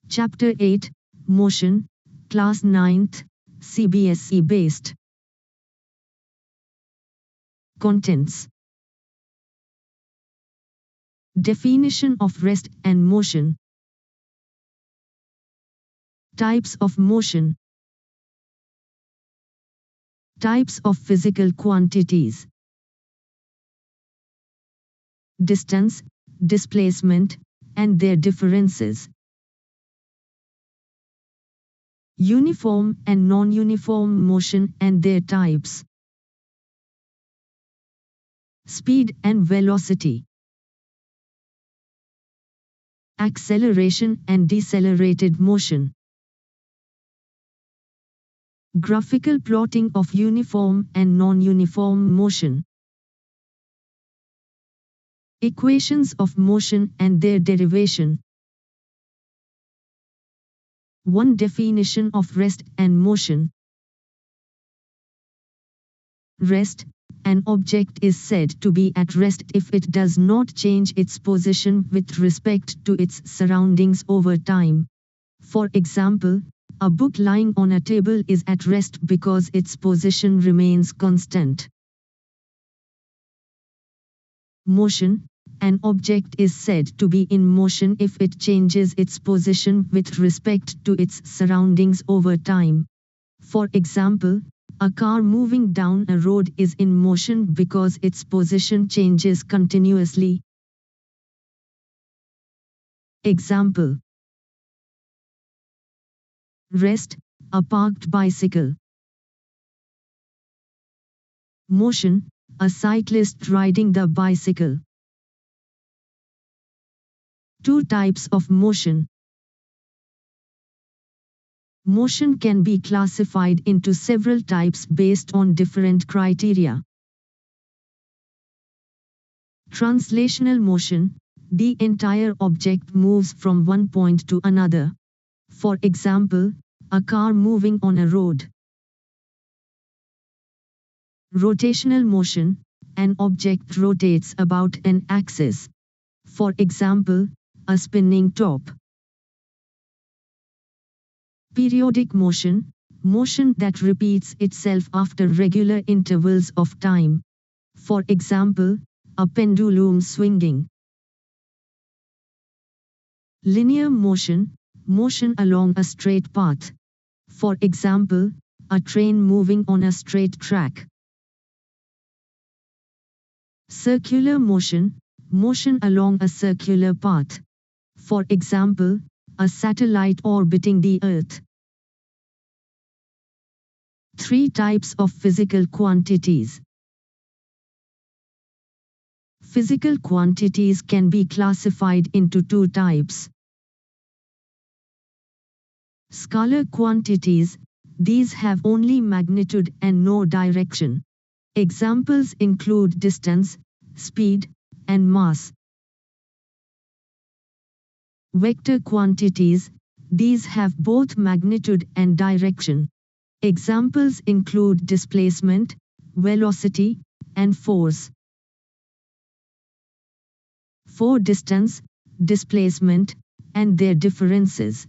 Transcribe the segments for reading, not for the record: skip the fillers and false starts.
Chapter 8, Motion, Class 9th, CBSE based. Contents. Definition of rest and motion. Types of motion. Types of physical quantities. Distance, displacement, and their differences. Uniform and non-uniform motion and their types. Speed and velocity. Acceleration and decelerated motion. Graphical plotting of uniform and non-uniform motion. Equations of motion and their derivation. One definition of rest and motion. Rest. An object is said to be at rest if it does not change its position with respect to its surroundings over time. For example, a book lying on a table is at rest because its position remains constant. Motion. An object is said to be in motion if it changes its position with respect to its surroundings over time. For example, a car moving down a road is in motion because its position changes continuously. Example. Rest, a parked bicycle. Motion, a cyclist riding the bicycle. Two types of motion. Motion can be classified into several types based on different criteria. Translational motion. The entire object moves from one point to another. For example, a car moving on a road. Rotational motion. An object rotates about an axis. For example, a spinning top. Periodic motion. Motion that repeats itself after regular intervals of time. For example, a pendulum swinging. Linear motion. Motion along a straight path. For example, a train moving on a straight track. Circular motion. Motion along a circular path. For example, a satellite orbiting the Earth. Three types of physical quantities. Physical quantities can be classified into two types. Scalar quantities. These have only magnitude and no direction. Examples include distance, speed, and mass. Vector quantities. These have both magnitude and direction. Examples include displacement, velocity, and force. For distance, displacement, and their differences.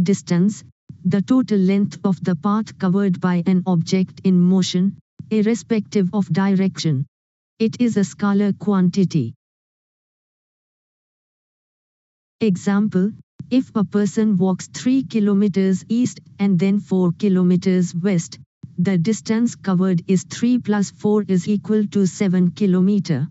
Distance, the total length of the path covered by an object in motion, irrespective of direction. It is a scalar quantity. Example, if a person walks 3 kilometers east and then 4 kilometers west, the distance covered is 3 plus 4 is equal to 7 kilometers.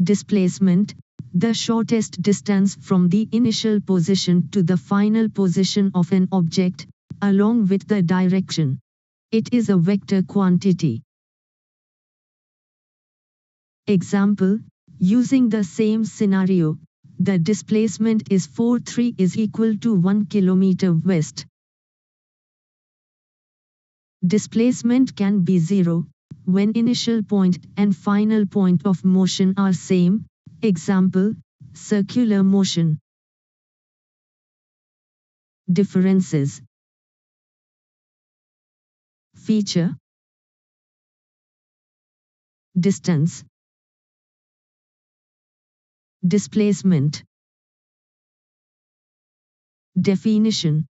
Displacement, the shortest distance from the initial position to the final position of an object, along with the direction. It is a vector quantity. Example, using the same scenario, the displacement is 4 is equal to 1 kilometer west. Displacement can be zero, when initial point and final point of motion are same. Example, circular motion. Differences. Feature. Distance. Displacement. Definition.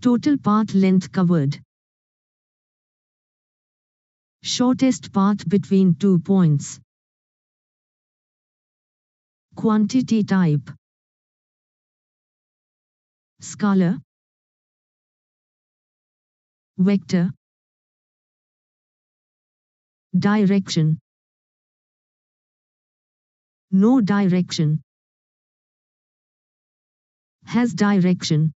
Total path length covered. Shortest path between 2 points. Quantity type. Scalar. Vector. Direction. No direction. Has direction.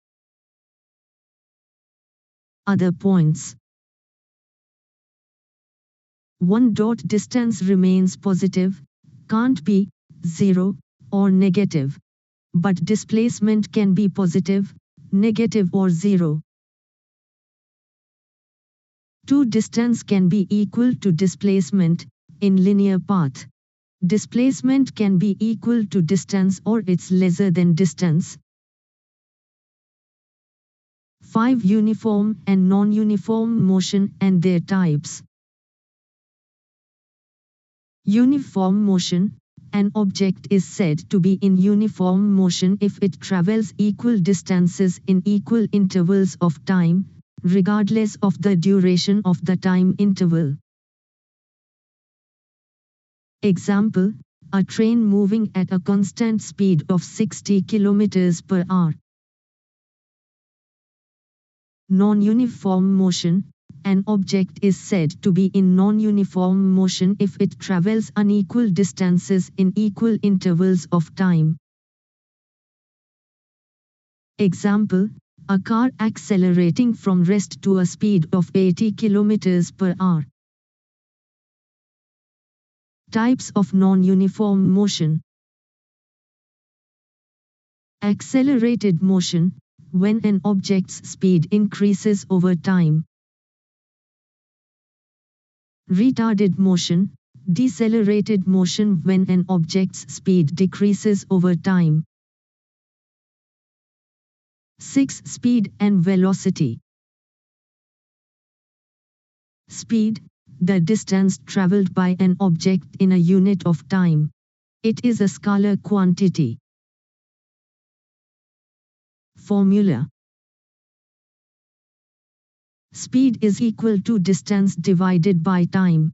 Other points. One dot distance remains positive, can't be 0 or negative, but displacement can be positive, negative or 0. Two distance can be equal to displacement in linear path. Displacement can be equal to distance or it's lesser than distance. 5 Uniform and non-uniform motion and their types. Uniform motion. An object is said to be in uniform motion if it travels equal distances in equal intervals of time, regardless of the duration of the time interval. Example, a train moving at a constant speed of 60 km per hour. Non-uniform motion. An object is said to be in non-uniform motion if it travels unequal distances in equal intervals of time. Example, a car accelerating from rest to a speed of 80 km per hour. Types of non-uniform motion. Accelerated motion, when an object's speed increases over time. Retarded motion, decelerated motion when an object's speed decreases over time. 6. Speed and velocity. Speed, the distance traveled by an object in a unit of time. It is a scalar quantity. Formula. Speed is equal to distance divided by time.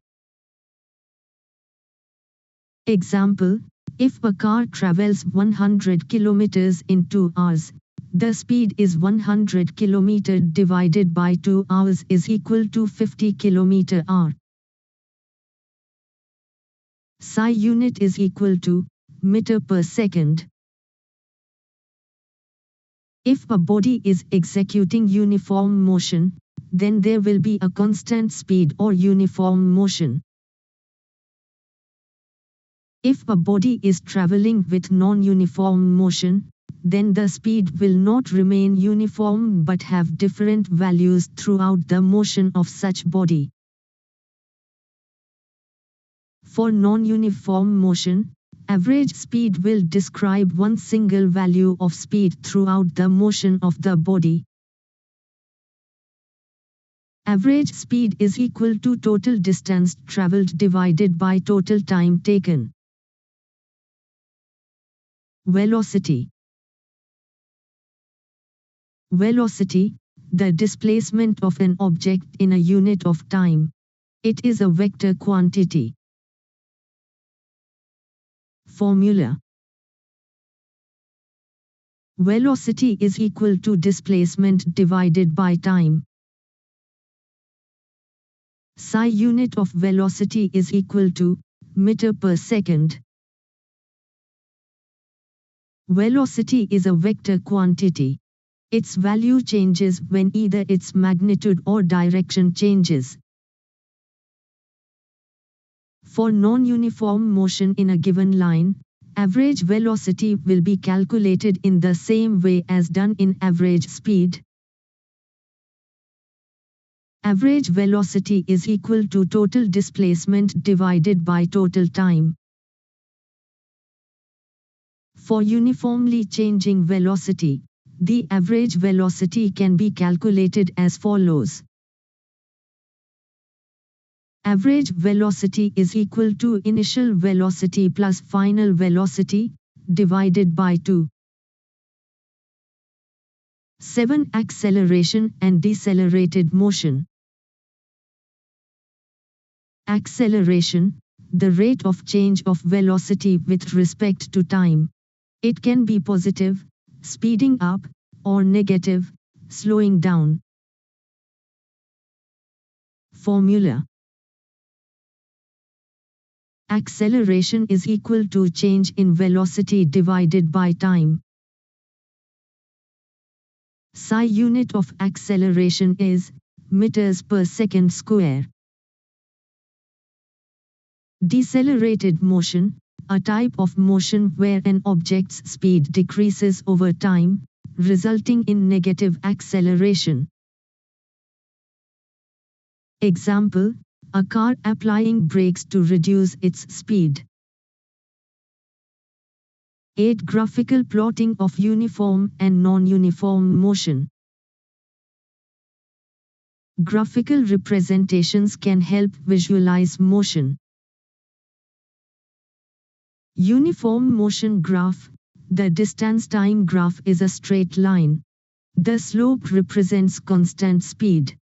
Example, if a car travels 100 km in 2 hours, the speed is 100 km divided by 2 hours is equal to 50 km/h. SI unit is equal to meter per second. If a body is executing uniform motion, then there will be a constant speed or uniform motion. If a body is traveling with non-uniform motion, then the speed will not remain uniform but have different values throughout the motion of such body. For non-uniform motion, average speed will describe one single value of speed throughout the motion of the body. Average speed is equal to total distance traveled divided by total time taken. Velocity. Velocity, the displacement of an object in a unit of time. It is a vector quantity. Formula. Velocity is equal to displacement divided by time. SI unit of velocity is equal to meter per second. Velocity is a vector quantity. Its value changes when either its magnitude or direction changes. For non-uniform motion in a given line, average velocity will be calculated in the same way as done in average speed. Average velocity is equal to total displacement divided by total time. For uniformly changing velocity, the average velocity can be calculated as follows. Average velocity is equal to initial velocity plus final velocity, divided by 2. 7. Acceleration and decelerated motion. Acceleration, the rate of change of velocity with respect to time. It can be positive, speeding up, or negative, slowing down. Formula. Acceleration is equal to change in velocity divided by time. SI unit of acceleration is meters per second square. Decelerated motion, a type of motion where an object's speed decreases over time, resulting in negative acceleration. Example, a car applying brakes to reduce its speed. 8. Graphical plotting of uniform and non-uniform motion. Graphical representations can help visualize motion. Uniform motion graph, the distance-time graph is a straight line. The slope represents constant speed.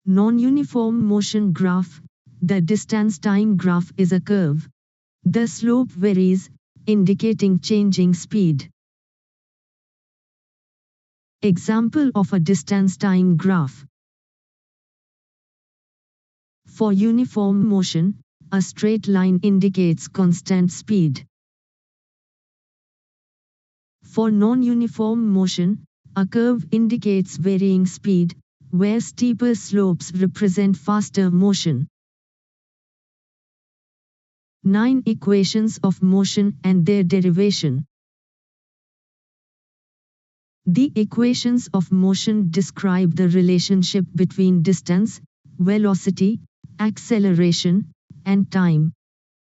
Non-uniform motion graph, the distance-time graph is a curve. The slope varies, indicating changing speed. Example of a distance-time graph. For uniform motion, a straight line indicates constant speed. For non-uniform motion, a curve indicates varying speed, where steeper slopes represent faster motion. 9. Equations of motion and their derivation. The equations of motion describe the relationship between distance, velocity, acceleration, and time.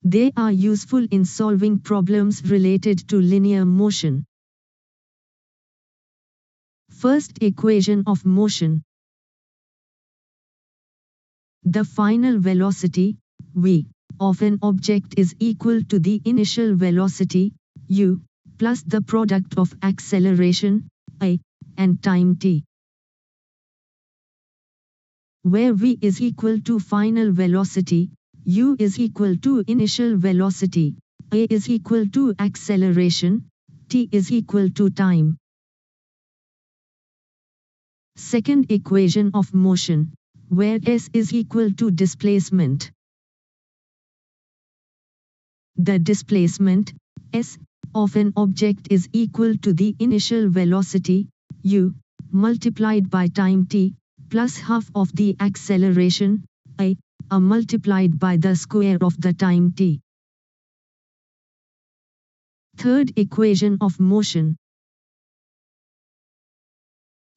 They are useful in solving problems related to linear motion. First equation of motion. The final velocity, v, of an object is equal to the initial velocity, u, plus the product of acceleration, I, and time t. Where v is equal to final velocity, u is equal to initial velocity, I is equal to acceleration, t is equal to time. Second equation of motion, where s is equal to displacement. The displacement, s, of an object is equal to the initial velocity, u, multiplied by time t, plus half of the acceleration, I, multiplied by the square of the time t. Third equation of motion.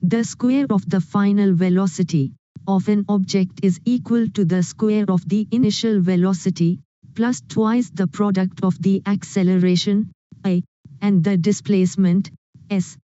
The square of the final velocity of an object is equal to the square of the initial velocity, plus twice the product of the acceleration, I, and the displacement, s,